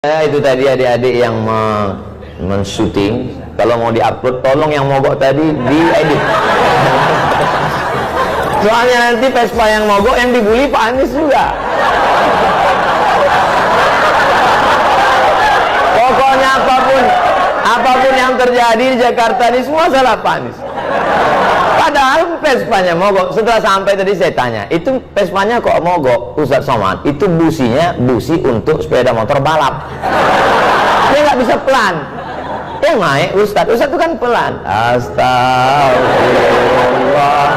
Itu tadi adik-adik yang men-shooting, kalau mau di-upload tolong yang mogok tadi diedit. Soalnya nanti Vespa yang mogok yang dibully Pak Anies juga. Pokoknya apapun yang terjadi di Jakarta ini semua salah Pak Anies. Padahal Vespanya mogok. Setelah sampai tadi saya tanya, itu Vespanya kok mogok Ustadz Somad? Itu businya busi untuk sepeda motor balap. Dia nggak bisa pelan. Yang naik Ustadz itu kan pelan. Astagfirullah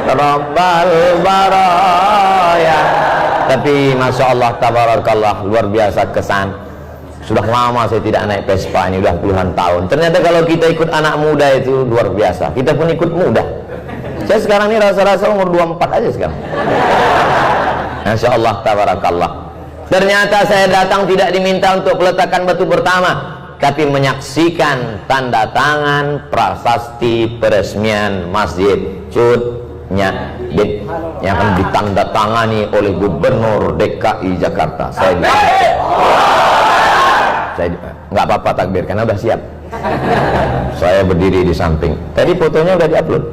Rabbal baraya. Tapi Masya Allah tabarakallah, luar biasa kesan. Sudah lama saya tidak naik Vespa, ini udah puluhan tahun. Ternyata kalau kita ikut anak muda itu luar biasa. Kita pun ikut muda. Saya sekarang ini rasa-rasa umur 24 aja sekarang. Masya Allah tabarakallah. Ternyata saya datang tidak diminta untuk peletakan batu pertama, tapi menyaksikan tanda tangan prasasti peresmian Masjid Cut Nyak yang akan ditandatangani oleh Gubernur DKI Jakarta. Saya nggak apa-apa takbir karena udah siap. Saya berdiri di samping. Tadi fotonya udah diupload.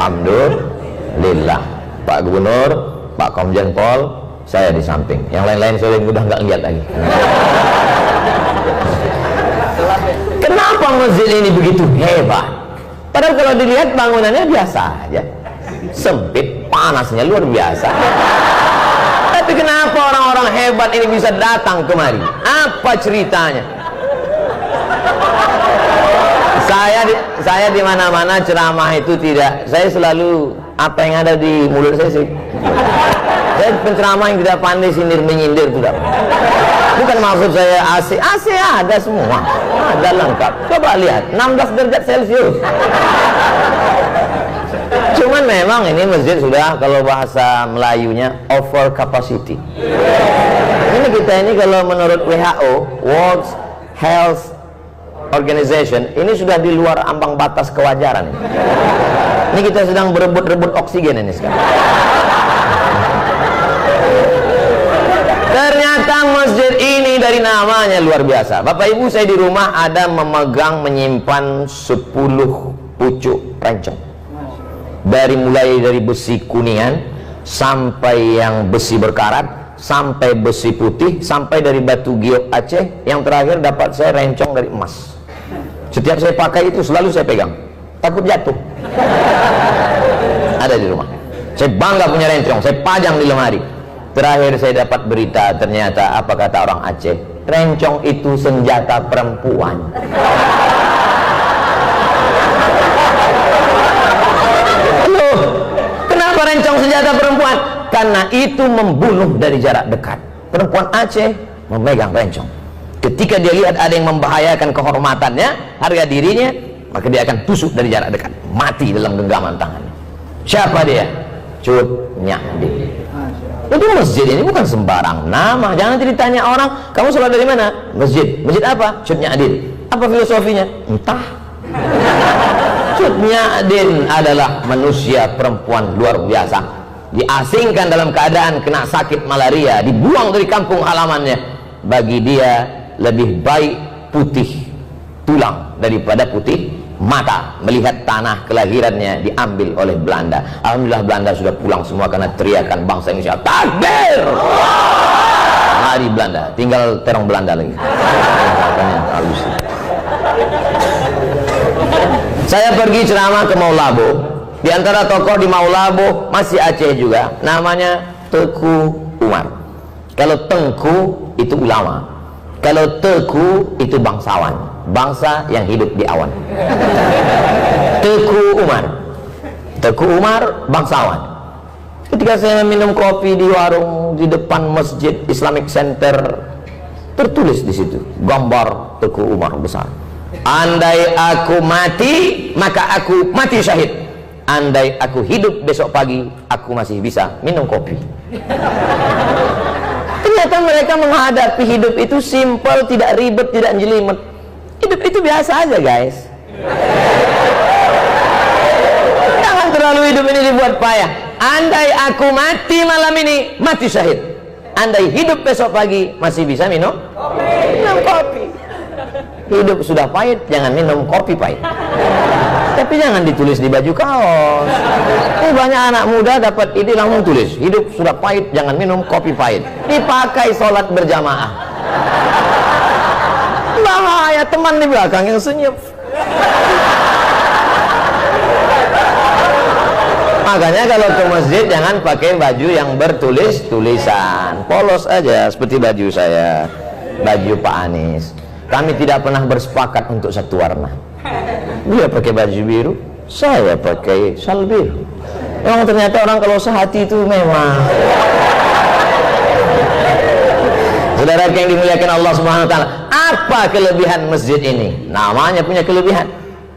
Alhamdulillah, Pak Gubernur, Pak Komjen Pol, saya di samping. Yang lain-lain saya udah nggak lihat lagi. Kenapa masjid ini begitu hebat? Padahal kalau dilihat bangunannya biasa aja, sempit, panasnya luar biasa. Tapi kenapa orang-orang hebat ini bisa datang kemari? Apa ceritanya? Saya di mana-mana ceramah itu tidak, saya selalu apa yang ada di mulut saya sih. Saya penceramah yang tidak pandai sindir menyindir tidak. Bukan maksud saya AC ada semua, ada lengkap. Coba lihat 16 derajat Celcius. Cuman memang ini masjid sudah, kalau bahasa Melayunya, over capacity. Ini kita ini kalau menurut WHO, World Health Organization, ini sudah di luar ambang batas kewajaran. Ini kita sedang berebut-rebut oksigen ini sekarang. Ternyata masjid ini dari namanya luar biasa. Bapak Ibu, saya di rumah ada menyimpan 10 pucuk rencong. Mulai dari besi kuningan sampai yang besi berkarat, sampai besi putih, sampai dari batu giok Aceh, yang terakhir dapat saya rencong dari emas. Setiap saya pakai itu selalu saya pegang, takut jatuh. Ada di rumah. Saya bangga punya rencong, saya pajang di lemari. Terakhir saya dapat berita, ternyata apa kata orang Aceh, rencong itu senjata perempuan. Kenapa rencong senjata perempuan? Karena itu membunuh dari jarak dekat. Perempuan Aceh memegang rencong. Ketika dia lihat ada yang membahayakan kehormatannya, harga dirinya, maka dia akan tusuk dari jarak dekat, mati dalam genggaman tangannya. Siapa dia? Cut Nyadin. Itu masjid ini bukan sembarang nama. Jangan ditanya orang, kamu sholat dari mana? Masjid. Masjid apa? Cut Nyadin. Apa filosofinya? Entah. Cut Nyadin adalah manusia perempuan luar biasa. Diasingkan dalam keadaan kena sakit malaria, dibuang dari kampung halamannya. Bagi dia lebih baik putih tulang daripada putih mata melihat tanah kelahirannya diambil oleh Belanda. Alhamdulillah Belanda sudah pulang semua karena teriakan bangsa Indonesia, takbir! Lari Belanda, tinggal terong Belanda lagi. Saya pergi ceramah ke Maulabo. Di antara tokoh di Maulabo masih Aceh juga, namanya Teku Umar. Kalau Tengku itu ulama, kalau Teku itu bangsawan, bangsa yang hidup di awan. Teku Umar bangsawan. Ketika saya minum kopi di warung di depan Masjid Islamic Center, tertulis di situ gambar Teku Umar besar. Andai aku mati, maka aku mati syahid. Andai aku hidup besok pagi, aku masih bisa minum kopi. Ternyata mereka menghadapi hidup itu simpel, tidak ribet, tidak jelimet. Hidup itu biasa aja, guys. Jangan terlalu hidup ini dibuat payah. Andai aku mati malam ini, mati syahid. andai hidup besok pagi masih bisa minum kopi. Hidup sudah pahit, jangan minum kopi pahit. Tapi jangan ditulis di baju kaos. Banyak anak muda dapat ide langsung tulis, hidup sudah pahit, jangan minum kopi pahit. Dipakai sholat berjamaah. Bahaya, teman di belakang yang senyum. Makanya kalau ke masjid jangan pakai baju yang bertulis tulisan, polos aja seperti baju saya, baju Pak Anies. Kami tidak pernah bersepakat untuk satu warna. Dia pakai baju biru, saya pakai sal biru. Memang ternyata orang kalau sehati itu memang. Saudara yang dimuliakan Allah Subhanahu wa taala, apa kelebihan masjid ini? Namanya punya kelebihan.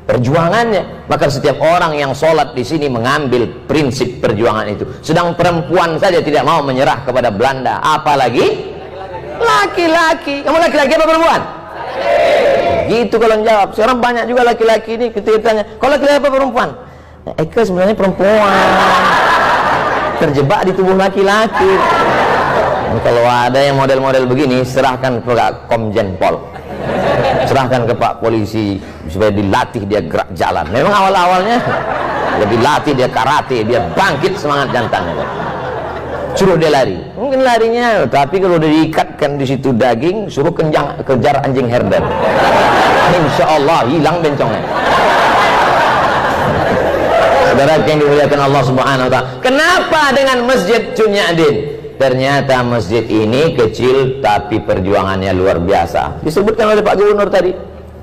Perjuangannya. Maka setiap orang yang sholat di sini mengambil prinsip perjuangan itu. Sedang perempuan saja tidak mau menyerah kepada Belanda, apalagi laki-laki. Kamu laki-laki apa perempuan? Gitu kalau jawab. Sekarang banyak juga laki-laki ini ketika ditanya, kalau laki-laki apa perempuan? Nah, Eka sebenarnya perempuan, terjebak di tubuh laki-laki. Kalau ada yang model-model begini, serahkan ke Komjen Pol, serahkan ke Pak Polisi supaya dilatih dia gerak jalan. Memang awal-awalnya lebih latih dia karate, dia bangkit semangat jantannya. Suruh dia lari, mungkin larinya, tapi kalau udah diikatkan di situ daging, suruh kejar anjing herder, insya Allah hilang bencongnya. Saudara yang dimuliakan Allah Subhanahu wa taala, kenapa dengan masjid Cunyadin? Ternyata masjid ini kecil tapi perjuangannya luar biasa. Disebutkan oleh Pak Gubernur tadi,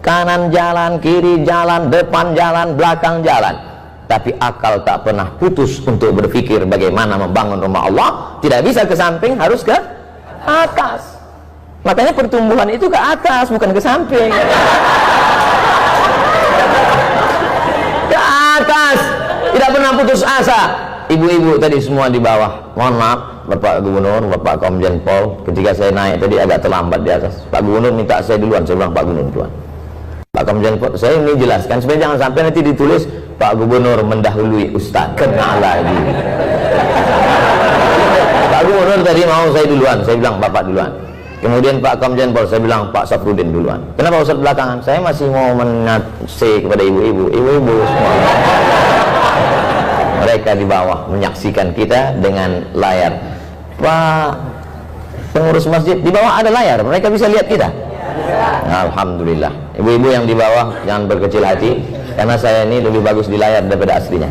kanan jalan, kiri jalan, depan jalan, belakang jalan, tapi akal tak pernah putus untuk berpikir bagaimana membangun rumah Allah. Tidak bisa ke samping, harus ke atas. Makanya pertumbuhan itu ke atas, bukan ke samping. Ke atas, tidak pernah putus asa. Ibu-ibu tadi semua di bawah, mohon maaf Bapak Gubernur, Bapak Komjen Pol, ketika saya naik tadi agak terlambat di atas. Pak Gubernur minta saya duluan, saya bilang Pak Gubernur duluan. Pak Komjen Pol, saya ini jelaskan supaya jangan sampai nanti ditulis Pak Gubernur mendahului Ustaz, kena lagi. Pak Gubernur tadi mau saya duluan, saya bilang Bapak duluan. Kemudian Pak Komjen Pol, saya bilang Pak Safrudin duluan. Kenapa Ustaz belakangan? Saya masih mau menasih kepada ibu-ibu semua. Mereka di bawah menyaksikan kita dengan layar. Pak pengurus masjid, di bawah ada layar, mereka bisa lihat kita. Alhamdulillah. Ibu-ibu yang di bawah jangan berkecil hati, karena saya ini lebih bagus di layar daripada aslinya.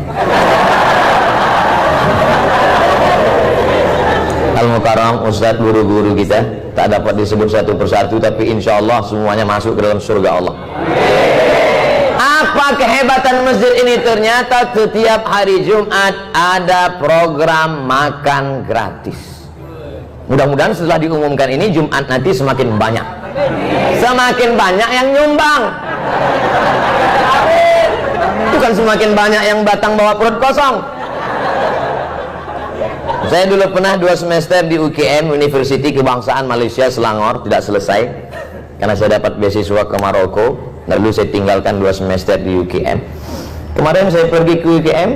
Al-Mukarram, Ustadz, guru-guru kita tak dapat disebut satu persatu, tapi insya Allah semuanya masuk ke dalam surga Allah. Apa kehebatan masjid ini? Ternyata setiap hari Jumat ada program makan gratis. Mudah-mudahan setelah diumumkan ini Jumat nanti semakin banyak yang nyumbang. Bukan semakin banyak yang datang bawa perut kosong. Saya dulu pernah 2 semester di UKM, University Kebangsaan Malaysia Selangor, tidak selesai karena saya dapat beasiswa ke Maroko. Lalu saya tinggalkan 2 semester di UKM. Kemarin saya pergi ke UKM,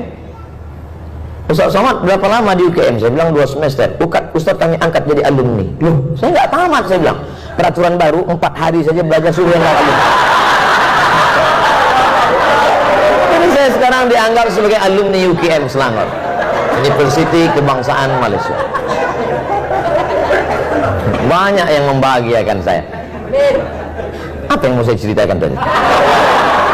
Ustaz Somad berapa lama di UKM? Saya bilang 2 semester. Ustaz kami angkat jadi alumni. Loh, saya nggak tamat, saya bilang. Peraturan baru 4 hari saja belajar suruh yang alumni. Jadi saya sekarang dianggap sebagai alumni UKM Selangor, University Kebangsaan Malaysia. Banyak yang membahagiakan saya. Apa yang mau saya ceritakan tadi?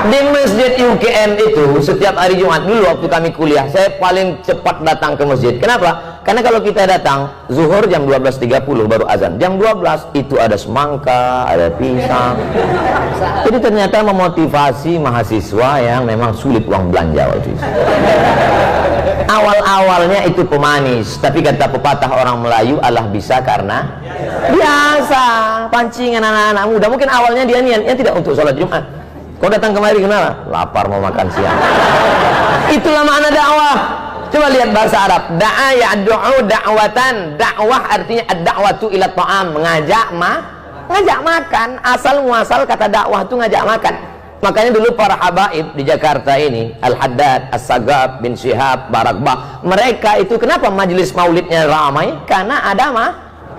Di masjid UKM itu setiap hari Jumat, dulu waktu kami kuliah, saya paling cepat datang ke masjid. Kenapa? Karena kalau kita datang zuhur jam 12.30 baru azan, jam 12 itu ada semangka, ada pisang. Jadi ternyata memotivasi mahasiswa yang memang sulit uang belanja waktu itu. Awal-awalnya itu pemanis, tapi kata pepatah orang Melayu, Allah bisa karena biasa. Pancingan anak-anak muda, mungkin awalnya dia niatnya tidak untuk sholat Jumat. Kau datang kemari kenapa? Lapar mau makan siang. Itulah makna dakwah. Coba lihat bahasa Arab. Da'a ya'du'u da'watan. Dakwah artinya ad-da'watu ila ta'am, ngajak makan. Asal muasal kata dakwah itu ngajak makan. Makanya dulu para habaib di Jakarta ini, Al-Haddad, As-Sagab, bin Syihab, Barakbah, mereka itu kenapa majelis maulidnya ramai? Karena ada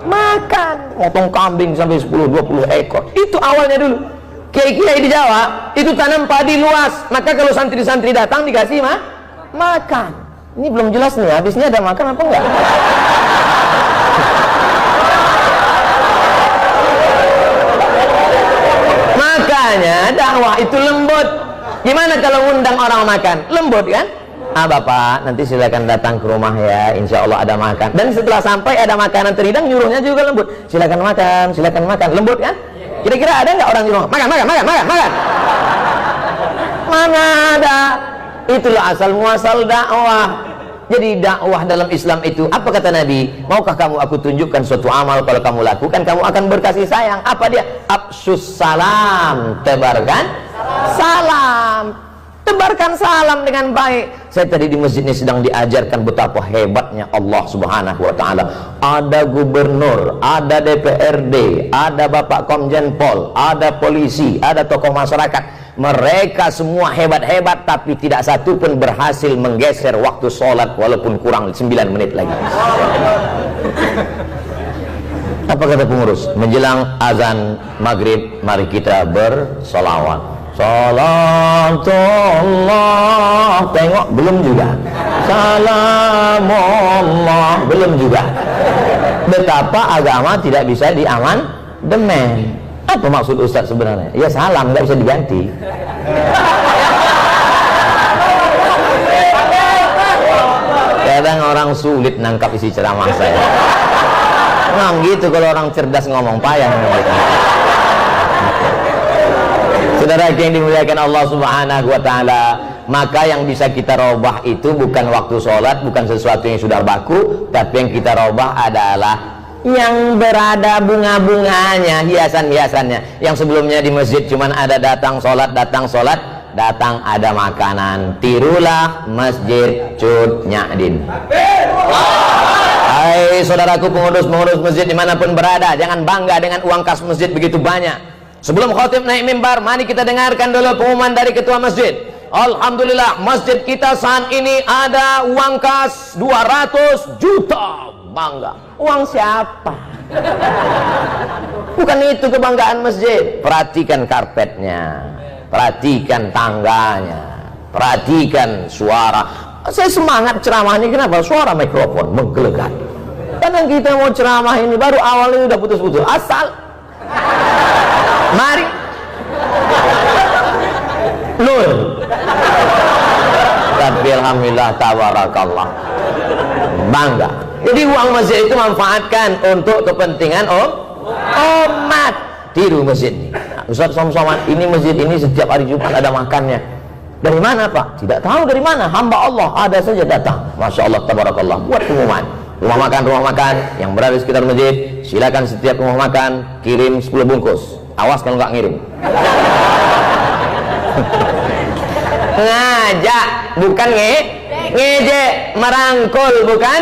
Makan. Motong kambing sampai 10-20 ekor. Itu awalnya dulu. Kiai-kiai di Jawa itu tanam padi luas, maka kalau santri-santri datang dikasih makan. Ini belum jelas nih, habisnya ada makan apa enggak? Makanya dakwah itu lembut. Gimana kalau ngundang orang makan? Lembut kan? Bapak, nanti silakan datang ke rumah ya, insya Allah ada makan. Dan setelah sampai ada makanan terhidang, nyuruhnya juga lembut. Silakan makan, lembut kan? Kira-kira ada nggak orang di rumah? Makan. Mana ada? Itulah asal muasal dakwah. Jadi dakwah dalam Islam itu, apa kata Nabi? Maukah kamu aku tunjukkan suatu amal, kalau kamu lakukan kamu akan berkasih sayang. Apa dia? Afsus salam, tebarkan salam. Tebarkan salam dengan baik. Saya tadi di masjid ini sedang diajarkan betapa hebatnya Allah Subhanahu wa taala. Ada gubernur, ada DPRD, ada Bapak Komjen Pol, ada polisi, ada tokoh masyarakat. Mereka semua hebat-hebat, tapi tidak satu pun berhasil menggeser waktu sholat walaupun kurang 9 menit lagi. Apa kata pengurus? Menjelang azan maghrib, mari kita bersolawat. Salatullah, tengok belum juga. Salamullah, belum juga. Betapa agama tidak bisa diamandemen. Apa maksud Ustaz sebenarnya? Ya salam nggak bisa diganti. Kadang orang sulit nangkap isi ceramah saya. Memang gitu kalau orang cerdas ngomong, payah gitu. Saudara yang dimuliakan Allah Subhanahu wa taala, maka yang bisa kita robah itu bukan waktu sholat, bukan sesuatu yang sudah baku, tapi yang kita robah adalah yang berada bunga-bunganya, hiasan-hiasannya. Yang sebelumnya di masjid cuman ada datang sholat, datang ada makanan. Tirulah Masjid Cut Nyadin. Hai saudaraku pengurus masjid dimanapun berada, jangan bangga dengan uang kas masjid begitu banyak. Sebelum khatib naik mimbar, mari kita dengarkan dulu pengumuman dari ketua masjid. Alhamdulillah, masjid kita saat ini ada uang kas 200 juta. Bangga. Uang siapa? Bukan itu kebanggaan masjid. Perhatikan karpetnya, perhatikan tangganya, perhatikan suara. Saya semangat ceramah ini, kenapa? Suara mikrofon menggelegar. Kadang kita mau ceramah ini baru awalnya udah putus-putus. Asal mari Lur. Tapi alhamdulillah tabarakallah, bangga. Jadi uang masjid itu manfaatkan untuk kepentingan umat. Tiru masjid ini. Ustaz Somad, ini masjid ini setiap hari Jumat ada makannya. Dari mana Pak? Tidak tahu dari mana. Hamba Allah ada saja datang. Masya Allah tabarakallah. Buat pengumuman. Rumah makan yang berada di sekitar masjid, silakan setiap rumah makan kirim 10 bungkus. Awas kalau nggak ngirim. Ngajak, bukan ngejek, merangkul, bukan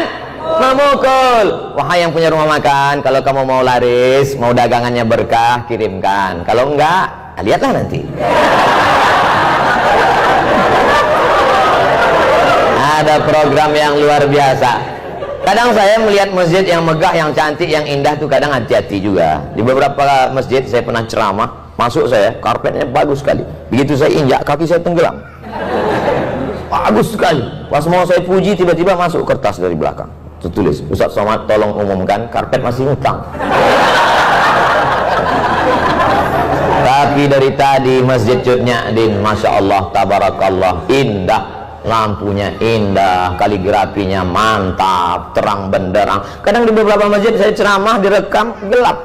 memukul. Wahai yang punya rumah makan, kalau kamu mau laris, mau dagangannya berkah, kirimkan. Kalau enggak, lihatlah nanti. Ada program yang luar biasa. Kadang saya melihat masjid yang megah, yang cantik, yang indah tuh kadang hati-hati juga. Di beberapa masjid saya pernah ceramah, masuk saya, karpetnya bagus sekali. Begitu saya injak, kaki saya tenggelam. Bagus sekali. Pas mau saya puji, tiba-tiba masuk kertas dari belakang. Tertulis, Ustaz Somad tolong umumkan, karpet masih ngutang. Tapi dari tadi Masjid Cut Nyadin, Masya Allah, tabarakallah, indah. Lampunya indah, kaligrafinya mantap, terang benderang. Kadang di beberapa masjid saya ceramah direkam gelap.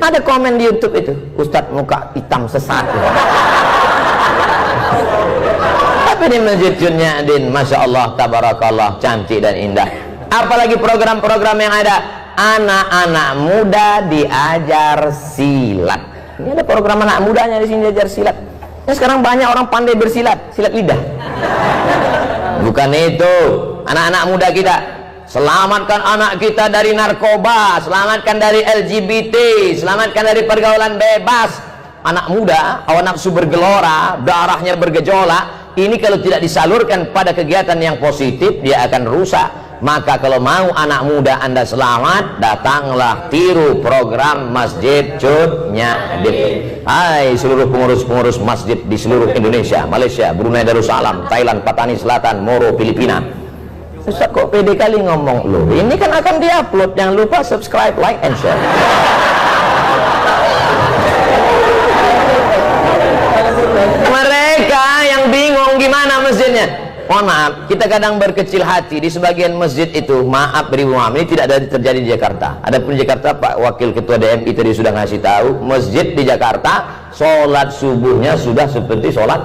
Ada komen di YouTube itu, Ustadz muka hitam sesat. Tapi di Masjid Cut Nyadin, Masya Allah, tabarakallah, cantik dan indah. Apalagi program-program yang ada, anak-anak muda diajar silat. Ini ada program anak mudanya di sini diajar silat. Ya, sekarang banyak orang pandai bersilat, silat lidah. Bukan itu, anak-anak muda kita, selamatkan anak kita dari narkoba, selamatkan dari LGBT, selamatkan dari pergaulan bebas. Anak muda, hawa nafsu bergelora, darahnya bergejolak. Ini kalau tidak disalurkan pada kegiatan yang positif, dia akan rusak. Maka kalau mau anak muda Anda selamat, datanglah tiru program Masjid Cut Nyak. Hai seluruh pengurus-pengurus masjid di seluruh Indonesia, Malaysia, Brunei Darussalam, Thailand, Patani Selatan, Moro, Filipina. Ustaz kok pede kali ngomong lo? Ini kan akan diupload, jangan lupa subscribe, like, and share. Mereka yang bingung gimana masjidnya. Mohon maaf, kita kadang berkecil hati di sebagian masjid itu. Maaf, beribu maaf, ini tidak ada terjadi di Jakarta. Adapun di Jakarta, Pak Wakil Ketua DMI tadi sudah ngasih tahu, masjid di Jakarta sholat subuhnya sudah seperti sholat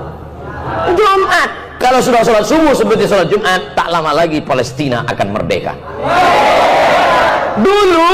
Jumat. Kalau sudah sholat subuh seperti sholat Jumat, tak lama lagi Palestina akan merdeka. Dulu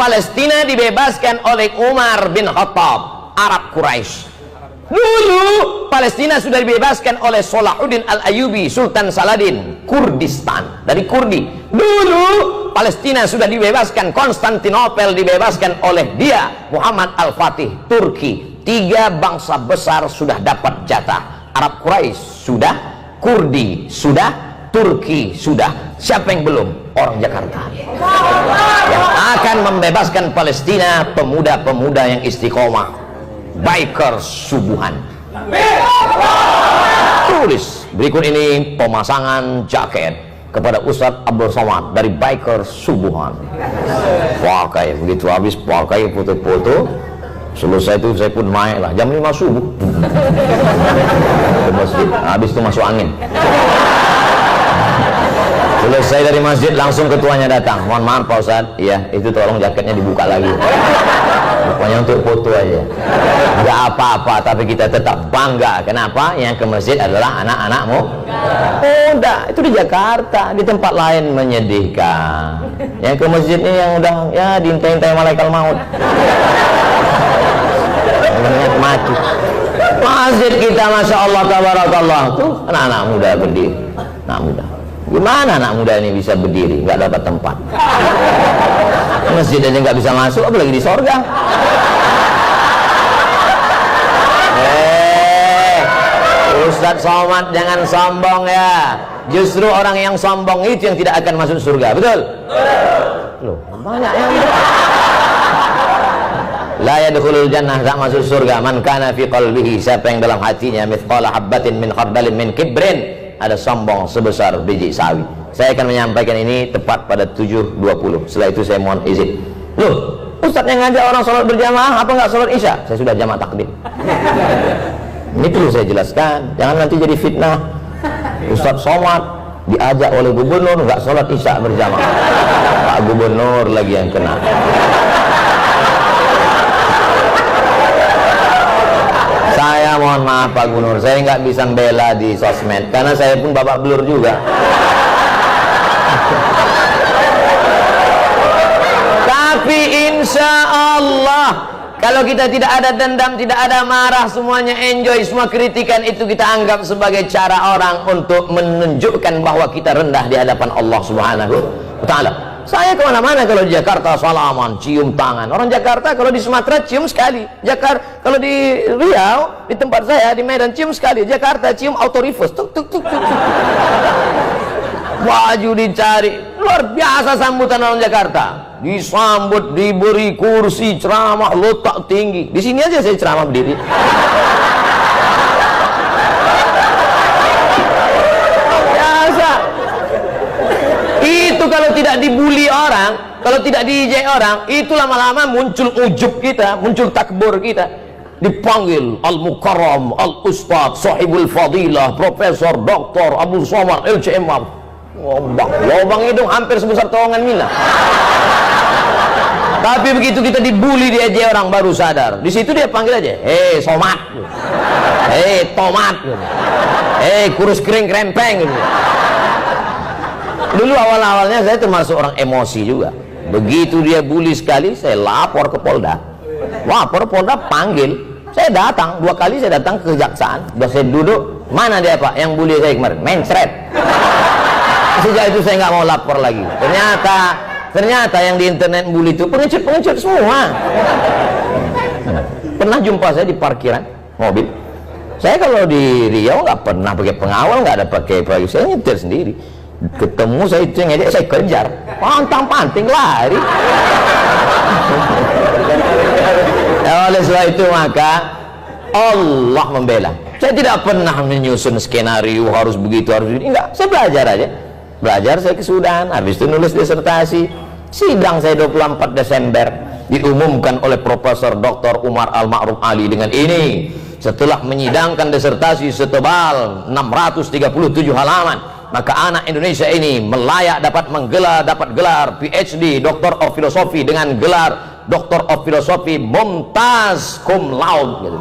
Palestina dibebaskan oleh Umar bin Khattab, Arab Quraisy. Dulu Palestina sudah dibebaskan oleh Salahuddin Al-Ayyubi, Sultan Saladin, Kurdistan, dari Kurdi. Dulu Palestina sudah dibebaskan, Konstantinopel dibebaskan oleh dia, Muhammad Al-Fatih, Turki. 3 bangsa besar sudah dapat jatah. Arab Quraisy sudah, Kurdi sudah, Turki sudah. Siapa yang belum? Orang Jakarta yang akan membebaskan Palestina, pemuda-pemuda yang istiqomah, biker subuhan. Tulis berikut ini pemasangan jaket kepada Ustadz Abdul Somad dari biker subuhan. Pakai begitu habis, pakai foto-foto. Selesai itu saya pun naik lah jam 5 subuh ke masjid. Habis itu masuk angin. Selesai dari masjid langsung ketuanya datang. Mohon maaf Pak Ustadz, iya itu tolong jaketnya dibuka lagi. Pokoknya untuk foto aja. Enggak apa-apa, tapi kita tetap bangga. Kenapa? Yang ke masjid adalah anak-anakmu. Oh, enggak, itu di Jakarta, di tempat lain menyedihkan. Yang ke masjid ini yang udah ya diintai-intai malaikat maut. Mengingat mati. Masjid kita Masya Allah tabarakallah tuh anak-anak muda berdiri. Anak muda. Gimana anak muda ini bisa berdiri? Nggak dapat tempat. Masjid aja nggak bisa masuk, apalagi di sorga. Ustadz Somad jangan sombong ya. Justru orang yang sombong itu yang tidak akan masuk surga, betul? Loh, banyak yang la yadkhulul jannah, tak masuk surga man kana fi qalbihi, siapa yang dalam hatinya mithqala habbatin min khardalin min kibrin, ada sombong sebesar biji sawi. Saya akan menyampaikan ini tepat pada 7.20. Setelah itu saya mohon izin. Loh, Ustadz yang ngajak orang sholat berjamaah, apa nggak sholat isya? Saya sudah jamak takdim. Ini perlu saya jelaskan, jangan nanti jadi fitnah. Ustadz Somad diajak oleh gubernur nggak sholat isya berjamaah. Pak Gubernur lagi yang kena. Saya mohon maaf Pak Gubernur, saya nggak bisa bela di sosmed karena saya pun bapak belur juga. Tapi insya Allah kalau kita tidak ada dendam, tidak ada marah, semuanya enjoy, semua kritikan itu kita anggap sebagai cara orang untuk menunjukkan bahwa kita rendah di hadapan Allah Subhanahu wa Ta'ala. Saya kemana-mana kalau di Jakarta salaman, cium tangan. Orang Jakarta kalau di Sumatera cium sekali. Jakarta kalau di Riau, di tempat saya di Medan cium sekali. Jakarta cium auto reverse. Tuk tuk tuk tuk. Baju dicari, luar biasa sambutan orang Jakarta. Disambut, diberi kursi ceramah letak tinggi. Di sini aja saya ceramah berdiri. Biasa. Itu kalau tidak dibully orang, kalau tidak diijek orang, itu lama-lama muncul ujub kita, muncul takbur kita. Dipanggil Al-Mukarram, Al-Ustadz, Sahibul Fadilah, Profesor, Doktor, Abdul Somad, LCM. Lobang hidung hampir sebesar terowongan Mina. Tapi begitu kita dibully, diejek orang baru sadar. Di situ dia panggil aja, hei Somad, hei Tomat, hei kurus kering krempeng. Dulu awal-awalnya saya termasuk orang emosi juga. Begitu dia bully sekali, saya lapor ke Polda. Lapor Polda panggil, saya datang 2 kali, saya datang ke kejaksaan. Udah saya duduk, mana dia Pak yang bully saya kemarin? Mencret. Sejak itu saya nggak mau lapor lagi. Ternyata yang di internet bully itu pengecut semua. Pernah jumpa saya di parkiran mobil. Saya kalau di Riau nggak pernah pakai pengawal, nggak ada pakai, saya nyetir sendiri. Ketemu saya itu yang ngejek, saya kejar, pantang-panting lari. Oleh sebab itu maka Allah membela. Saya tidak pernah menyusun skenario harus begitu, harus begini. Enggak, saya belajar aja. Belajar saya ke Sudan, habis itu nulis disertasi. Sidang saya 24 Desember diumumkan oleh Profesor Dr. Umar Al-Ma'ruf Ali dengan ini. Setelah menyidangkan disertasi setebal 637 halaman, maka anak Indonesia ini melayak dapat gelar PhD, Doctor of Philosophy, dengan gelar Doctor of Philosophy Mumtaz Cum Laude gitu.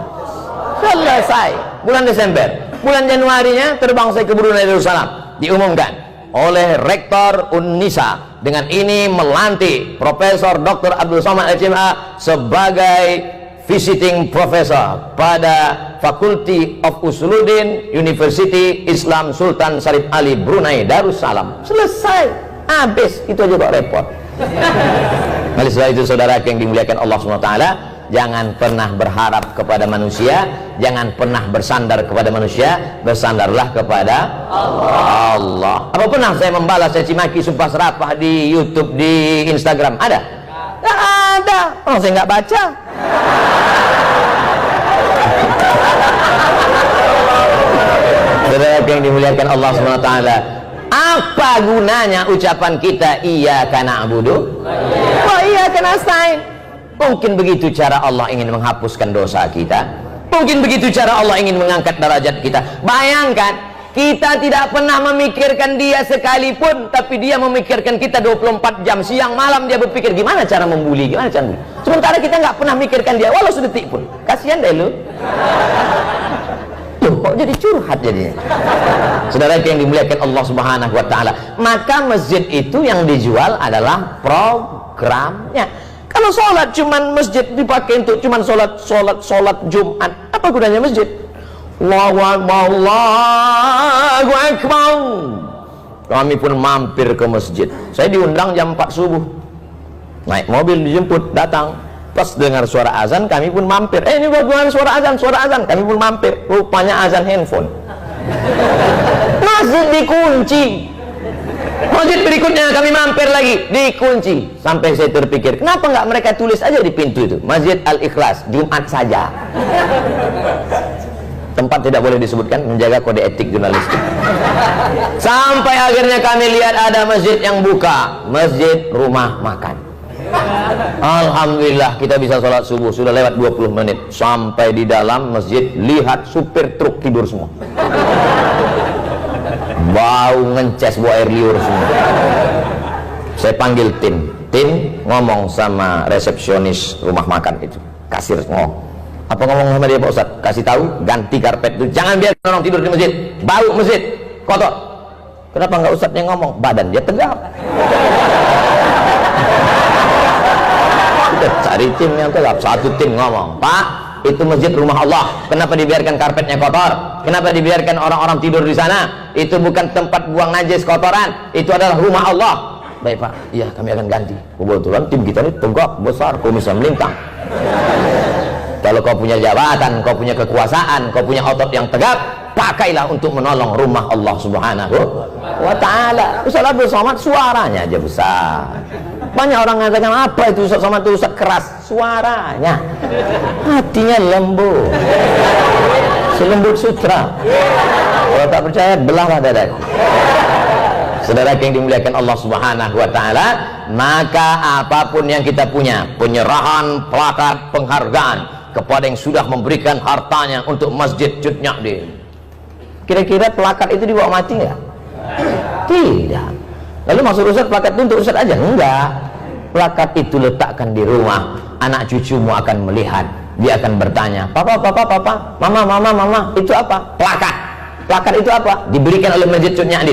Selesai bulan Desember. Bulan Januarinya terbang saya ke Brunei Darussalam, diumumkan oleh Rektor Unnisa dengan ini melantik Profesor Dr. Abdul Somad LCMA sebagai visiting professor pada Faculty of Usuluddin University Islam Sultan Syarif Ali Brunei Darussalam. Selesai, habis, itu aja kok repot. Oleh sebab itu saudara yang dimuliakan Allah SWT, jangan pernah berharap kepada manusia, jangan pernah bersandar kepada manusia, bersandarlah kepada Allah. Apa pernah saya membalas caci maki sumpah serapah di YouTube, di Instagram? Ada? Nggak ada, orang saya nggak baca. Saudara yang dimuliakan Allah SWT, apa gunanya ucapan kita iyyaka na'budu wa iyyaka nasta'in? Mungkin begitu cara Allah ingin menghapuskan dosa kita, mungkin begitu cara Allah ingin mengangkat derajat kita. Bayangkan, kita tidak pernah memikirkan dia sekalipun, tapi dia memikirkan kita 24 jam, siang malam dia berpikir gimana cara membuli, gimana cara membuli. Sementara kita nggak pernah mikirkan dia walau sedetik pun. Kasihan deh lu. Loh, kok jadi curhat jadinya. Saudara yang dimuliakan Allah Subhanahu wa taala, maka masjid itu yang dijual adalah programnya. Kalau sholat cuman masjid dipakai untuk cuman sholat Jumat, apa gunanya masjid? Allahu Akbar, Allahu Akbar. Kami pun mampir ke masjid. Saya diundang jam 4 subuh. Naik mobil dijemput, datang. Pas dengar suara azan, kami pun mampir. Ini bagaimana suara azan? Suara azan. Kami pun mampir. Rupanya azan handphone. Masjid dikunci. Masjid berikutnya kami mampir lagi, dikunci. Sampai saya terpikir, kenapa nggak mereka tulis aja di pintu itu, Masjid Al-Ikhlas, Jumat saja. Tempat tidak boleh disebutkan, menjaga kode etik jurnalistik. Sampai akhirnya kami lihat ada masjid yang buka, Masjid Rumah Makan. Alhamdulillah kita bisa sholat subuh, sudah lewat 20 menit. Sampai di dalam masjid, lihat supir truk tidur semua. Bau ngences, bau air liur semua. Saya panggil tim ngomong sama resepsionis rumah makan itu, kasir ngomong. Apa ngomong sama dia Pak Ustadz? Kasih tahu, ganti karpet itu, jangan biar orang tidur di masjid, bau masjid, kotor. Kenapa nggak Ustadz yang ngomong? Badan dia tegap. Kita cari tim yang tegap. Satu tim ngomong, Pak, itu masjid rumah Allah, kenapa dibiarkan karpetnya kotor? Kenapa dibiarkan orang-orang tidur di sana? Itu bukan tempat buang najis kotoran, itu adalah rumah Allah. Baik Pak, iya kami akan ganti. Kebetulan tim kita ini tegak, besar, kumisnya melintang. Kalau kau punya jabatan, kau punya kekuasaan, kau punya otot yang tegap, pakailah untuk menolong rumah Allah Subhanahu wa ta'ala. Ustaz Abdul Somad suaranya aja besar. Banyak orang mengatakan, apa itu Ustaz Somad itu Ustaz keras? Suaranya, hatinya lembut, selembut sutra. Kalau tak percaya, belahlah dadaku. Saudara yang dimuliakan Allah Subhanahu wa ta'ala, maka apapun yang kita punya, penyerahan plakat penghargaan kepada yang sudah memberikan hartanya untuk Masjid Cut Nyak. Kira-kira plakat itu dibawa mati nggak? Tidak. Lalu maksud Ustaz plakat itu untuk Ustaz aja? Enggak. Plakat itu letakkan di rumah, anak cucumu akan melihat, dia akan bertanya, papa, mama, itu apa? Plakat. Plakat itu apa? Diberikan oleh Masjid Cut Nyak.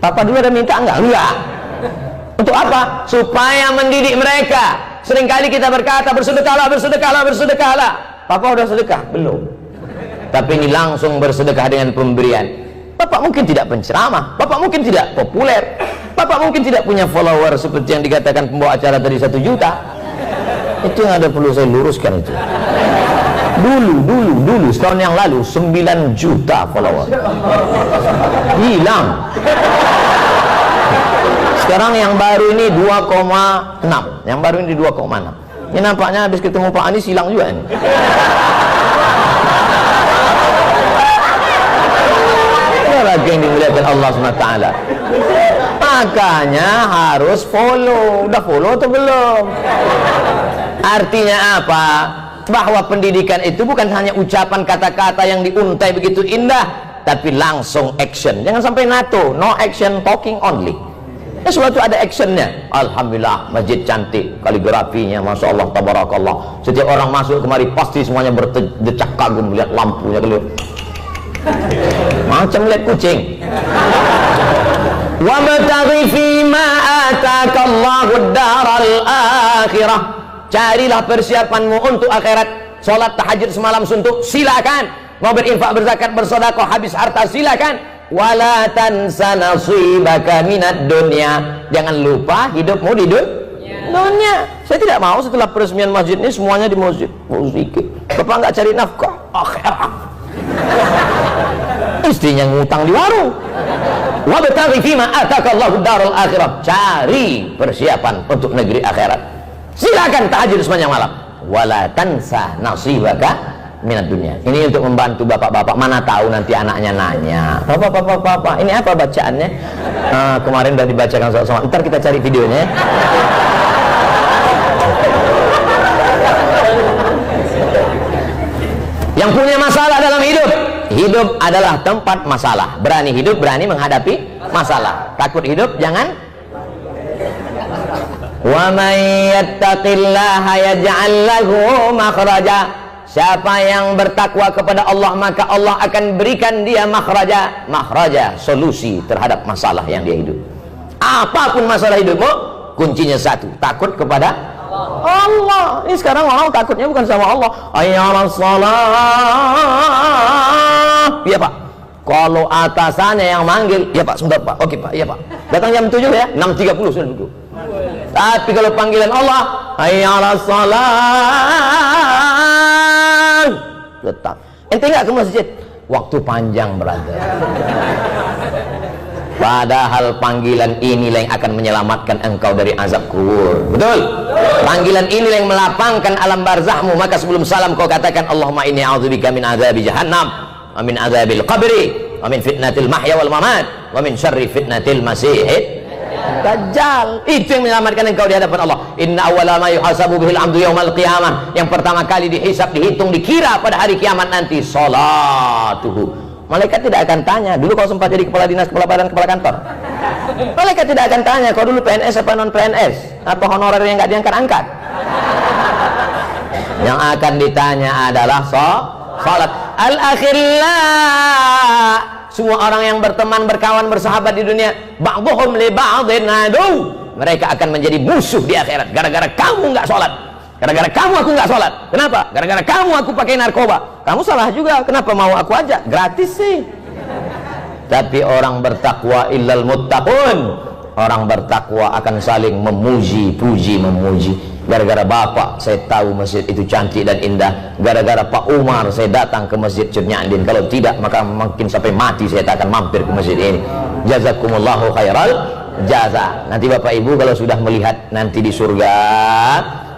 Papa dulu ada minta enggak? Enggak. Untuk apa? Supaya mendidik mereka. Seringkali kita berkata bersedekahlah. Papa udah sedekah? Belum. Tapi ini langsung bersedekah dengan pemberian. Bapak mungkin tidak penceramah, Bapak mungkin tidak populer, Bapak mungkin tidak punya follower seperti yang dikatakan pembawa acara tadi 1 juta. Itu yang ada perlu saya luruskan itu. Dulu setahun yang lalu 9 juta follower. Hilang. Sekarang yang baru ini 2,6. Yang baru ini 2,6. Ini nampaknya habis ketemu Pak Anies hilang juga ini. Lagi yang dimuliakan Allah SWT. Makanya harus follow. Udah follow atau belum? Artinya apa? Bahwa pendidikan itu bukan hanya ucapan kata-kata yang diuntai begitu indah, tapi langsung action. Jangan sampai NATO, no action, talking only. Sesuatu ada actionnya. Alhamdulillah, masjid cantik, kaligrafinya Masya Allah, tabarakallah. Setiap orang masuk kemari pasti semuanya berdecak kagum melihat lampunya keluar. Macam lihat kucing. Wabtaghi fima atakallahu ad-daral akhirah. Carilah persiapanmu untuk akhirat. Salat tahajud semalam suntuk, silakan. Mau berinfak, berzakat, bersedekah, habis harta, silakan. Wala tansa nasibaka minad dunya. Jangan lupa hidupmu di dunia. Saya tidak mau setelah peresmian masjid ini semuanya di masjid. Bapak nggak cari nafkah akhirat. Istrinya ngutang di warung. Wabtaghi fima atakallahu darul akhirah. Cari persiapan untuk negeri akhirat. Silakan tahajud sepanjang malam. Wala tansa nasibaka minat dunia. Ini untuk membantu bapak-bapak. Mana tahu nanti anaknya nanya, bapak, ini apa bacaannya? Kemarin udah dibacakan sama. Ntar kita cari videonya. Yang punya masalah dalam hidup, hidup adalah tempat masalah. Berani hidup, berani menghadapi masalah. Takut hidup, jangan. Wa may yattaqillaha yaj'al lahu makhraja. Siapa yang bertakwa kepada Allah, maka Allah akan berikan dia makhraja, solusi terhadap masalah yang dia hidup. Apapun masalah hidupmu, kuncinya satu, takut kepada Allah. Ini sekarang orang takutnya bukan sama Allah. Ayyalas salah. Iya Pak. Kalau atasannya yang manggil, ya Pak, sebentar Pak. Oke Pak, iya Pak. Datang jam 7 ya, 6.30 sudah duduk. Tapi kalau panggilan Allah, ayyalas salah, tetap. Ente nggak ke masjid? Waktu panjang brother. Padahal panggilan inilah yang akan menyelamatkan engkau dari azab kubur. Betul? Panggilan inilah yang melapangkan alam barzahmu. Maka sebelum salam kau katakan, Allahumma inni a'udzubika min azabi jahannam, wa min azabil qabri, wa min fitnatil mahya wal mamat, wa min syarri fitnatil masihid Dajjal. Itu yang menyelamatkan engkau di hadapan Allah. Inna awwala ma yuhasabu bihil 'abdu yaumal qiyamah. Yang pertama kali dihisab, dihitung, dikira pada hari kiamat nanti, salatuhu. Malaikat tidak akan tanya, dulu kau sempat jadi kepala dinas, kepala badan, kepala kantor. Malaikat tidak akan tanya, kau dulu PNS apa non PNS, apa honorer yang nggak diangkat-angkat. Yang akan ditanya adalah salat. Al-akhillah. Semua orang yang berteman, berkawan, bersahabat di dunia, ba'dhum li ba'dhin adu. Mereka akan menjadi musuh di akhirat. Gara-gara kamu nggak sholat, gara-gara kamu aku nggak sholat. Kenapa? Gara-gara kamu aku pakai narkoba. Kamu salah juga. Kenapa mau aku ajak? Gratis sih. Tapi orang bertakwa illal muttaqun. Orang bertakwa akan saling memuji, puji, memuji. Gara-gara bapak saya tahu masjid itu cantik dan indah. Gara-gara Pak Umar saya datang ke masjid Cudnyadin. Kalau tidak maka mungkin sampai mati saya tak akan mampir ke masjid ini. Jazakumullahu khairal jaza. Nanti bapak ibu kalau sudah melihat nanti di surga,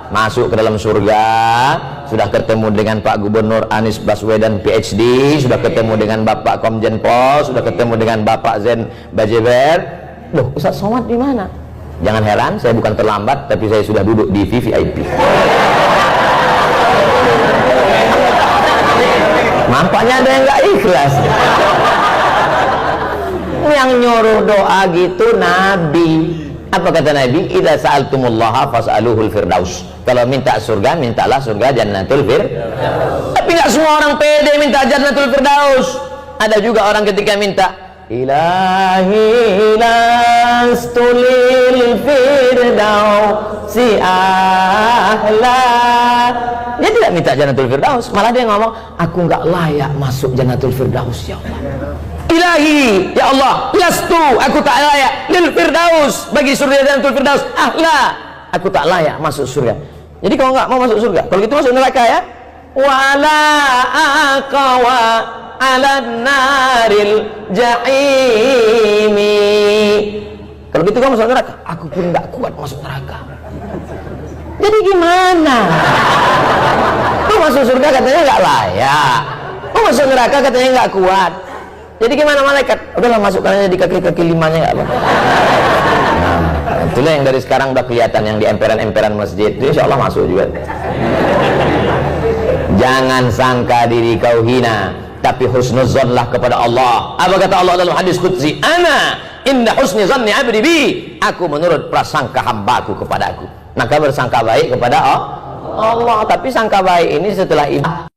masuk ke dalam surga, sudah ketemu dengan Pak Gubernur Anies Baswedan PhD, sudah ketemu dengan Bapak Komjen Pol, sudah ketemu dengan Bapak Zen Bajeber. Loh, Ustaz Somad di mana? Jangan heran, saya bukan terlambat, tapi saya sudah duduk di VVIP. Nampaknya ada yang nggak ikhlas. Yang nyuruh doa gitu Nabi. Apa kata Nabi? Idza sa'altumullaha fas'aluhul firdaus. Kalau minta surga, mintalah surga jannatul firdaus. Tapi nggak semua orang pede minta jannatul firdaus. Ada juga orang ketika minta Ilahi lastulil firdausi ahla. Dia tidak minta jannatul firdaus, malah dia ngomong, aku nggak layak masuk jannatul firdaus ya Allah. Ilahi, ya Allah, lastu, aku tak layak lil firdaus, bagi surga jannatul firdaus ahla. Aku tak layak masuk surga. Jadi kalau nggak mau masuk surga, kalau gitu masuk neraka ya. Wala aqwa ala naril jahimi. Kalau gitu kamu masuk neraka. Aku pun nggak kuat masuk neraka. Jadi gimana? Kau masuk surga katanya nggak layak. Kau masuk neraka katanya nggak kuat. Jadi gimana malaikat? Udahlah masukkan aja di kaki-kaki limanya nggak apa. Nah, itulah yang dari sekarang udah kelihatan yang di emperan-emperan masjid. Itu insya Allah masuk juga. Jangan sangka diri kau hina, tapi husnuzanlah kepada Allah. Apa kata Allah dalam hadis qudsi? Ana inda husni zanni abdi bi. Aku menurut prasangka hambaku kepadaku. Maka bersangka baik kepada Allah. Tapi sangka baik ini setelah itu